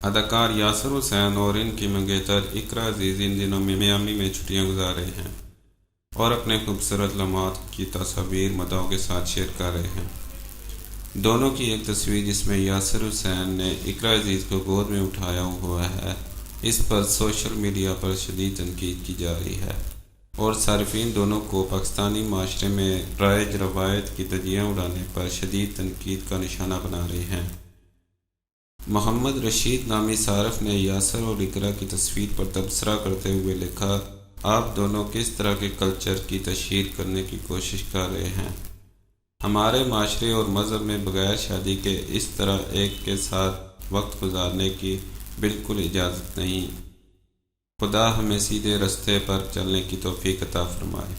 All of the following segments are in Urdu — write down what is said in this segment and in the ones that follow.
اداکار یاسر حسین اور ان کی منگیتر اقرا عزیز ان دنوں میں میامی میں چھٹیاں گزار رہے ہیں اور اپنے خوبصورت لمحات کی تصاویر مداحوں کے ساتھ شیئر کر رہے ہیں۔ دونوں کی ایک تصویر جس میں یاسر حسین نے اقرا عزیز کو گود میں اٹھایا ہوا ہے، اس پر سوشل میڈیا پر شدید تنقید کی جا رہی ہے اور صارفین دونوں کو پاکستانی معاشرے میں رائج روایت کی دھجیاں اڑانے پر شدید تنقید کا نشانہ بنا رہے ہیں۔ محمد رشید نامی صارف نے یاسر اور اقرا کی تصویر پر تبصرہ کرتے ہوئے لکھا، آپ دونوں کس طرح کے کلچر کی تشہیر کرنے کی کوشش کر رہے ہیں؟ ہمارے معاشرے اور مذہب میں بغیر شادی کے اس طرح ایک کے ساتھ وقت گزارنے کی بالکل اجازت نہیں۔ خدا ہمیں سیدھے رستے پر چلنے کی توفیق عطا فرمائے۔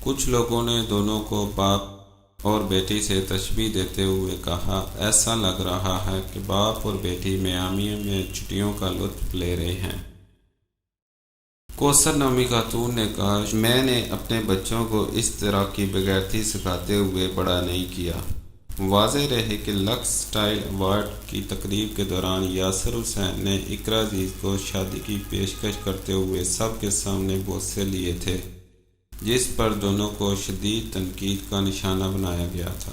کچھ لوگوں نے دونوں کو باپ اور بیٹی سے تشبیہ دیتے ہوئے کہا، ایسا لگ رہا ہے کہ باپ اور بیٹی میامی میں چھٹیوں کا لطف لے رہے ہیں۔ کوثر نامی خاتون نے کہا، میں نے اپنے بچوں کو اس طرح کی بغیرتی سکھاتے ہوئے بڑا نہیں کیا۔ واضح رہے کہ لکس سٹائل ایوارڈ کی تقریب کے دوران یاسر حسین نے اقرا عزیز کو شادی کی پیشکش کرتے ہوئے سب کے سامنے بوسے لیے تھے، جس پر دونوں کو شدید تنقید کا نشانہ بنایا گیا تھا۔